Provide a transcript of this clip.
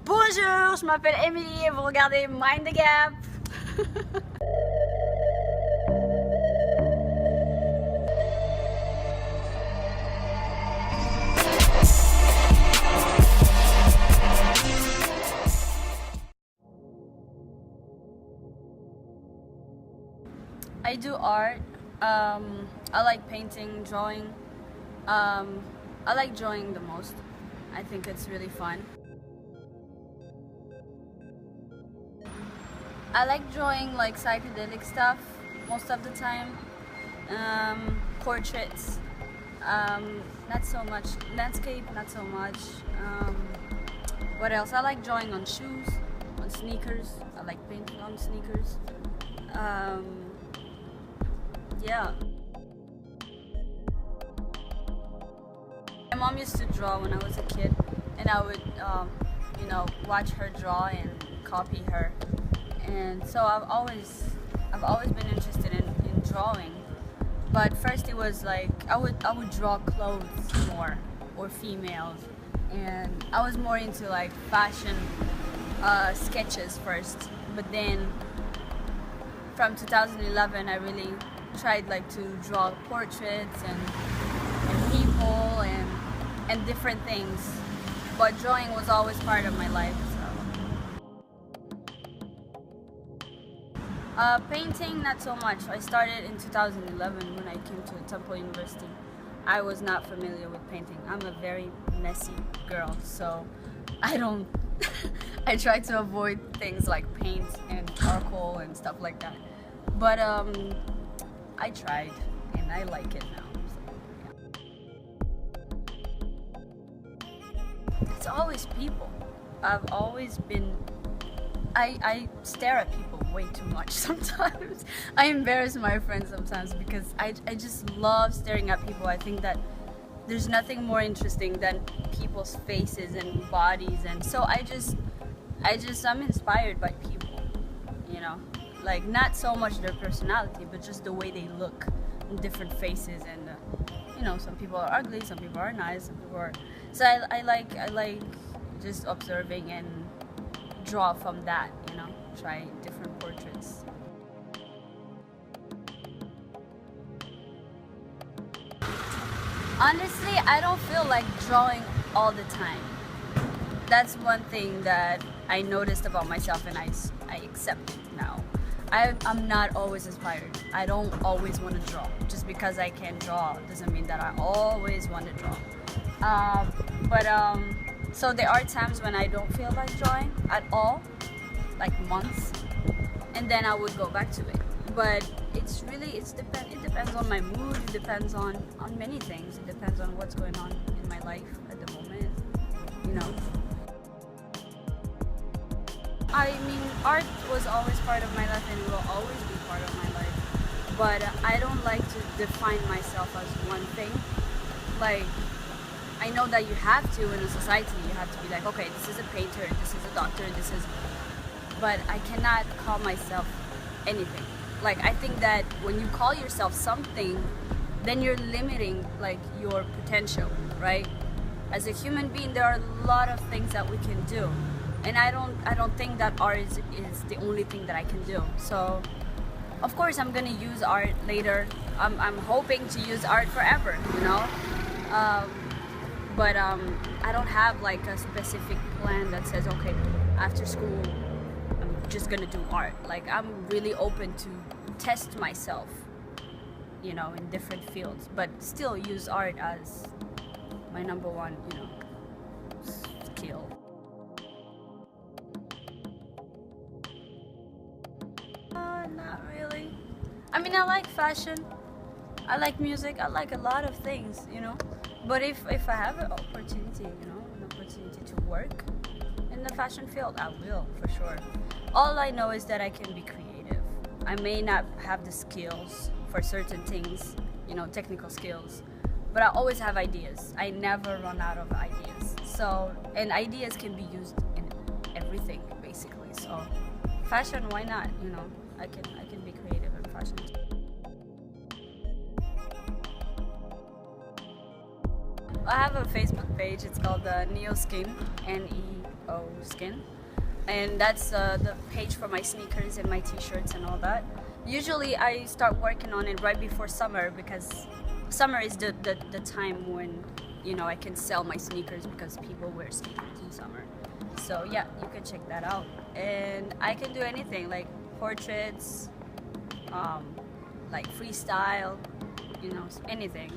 Bonjour, je m'appelle Emily et vous regardez Mind the Gap. I do art. I like painting, drawing. I like drawing the most. I think it's really fun. I like drawing like psychedelic stuff most of the time. Portraits. Not so much. Landscape, not so much. What else? I like drawing on shoes, on sneakers. I like painting on sneakers. Yeah. My mom used to draw when I was a kid, and I would, watch her draw and copy her. And so I've always been interested in drawing. But first it was like I would draw clothes more, or females, and I was more into like fashion sketches first. But then from 2011 I really tried like to draw portraits and people and different things. But drawing was always part of my life. Painting, not so much. I started in 2011 when I came to Temple University. I was not familiar with painting. I'm a very messy girl, so I don't. I try to avoid things like paint and charcoal and stuff like that. But I tried, and I like it now. So, yeah. It's always people. I've always been. I stare at people way too much sometimes. I embarrass my friends sometimes because I just love staring at people. I think that there's nothing more interesting than people's faces and bodies, and so I'm inspired by people, like not so much their personality, but just the way they look in different faces, and some people are ugly, some people are nice, some people are. So I like just observing and draw from that, try different portraits. Honestly, I don't feel like drawing all the time. That's one thing that I noticed about myself, and I accept it now. I'm not always inspired. I don't always want to draw. Just because I can draw doesn't mean that I always want to draw. So there are times when I don't feel like drawing at all, like months, and then I would go back to it. But it depends on my mood, it depends on many things. It depends on what's going on in my life at the moment, I mean, art was always part of my life and will always be part of my life. But I don't like to define myself as one thing. Like, I know that you have to in a society. You have to be like, okay, this is a painter, this is a doctor, this is. But I cannot call myself anything. Like, I think that when you call yourself something, then you're limiting like your potential, right? As a human being, there are a lot of things that we can do, and I don't think that art is the only thing that I can do. So, of course, I'm gonna use art later. I'm hoping to use art forever, But I don't have like a specific plan that says, okay, after school I'm just gonna do art. Like, I'm really open to test myself, in different fields, but still use art as my number one, skill. Not really. I mean, I like fashion, I like music, I like a lot of things, But if I have an opportunity, to work in the fashion field, I will, for sure. All I know is that I can be creative. I may not have the skills for certain things, technical skills, but I always have ideas. I never run out of ideas. So, and ideas can be used in everything, basically. So, fashion, why not? I can be creative in fashion too. I have a Facebook page. It's called Neo Skin, Skin, and that's the page for my sneakers and my t-shirts and all that. Usually I start working on it right before summer, because summer is the time when, you know, I can sell my sneakers because people wear sneakers in summer. So yeah, you can check that out. And I can do anything like portraits, like freestyle, you know, anything.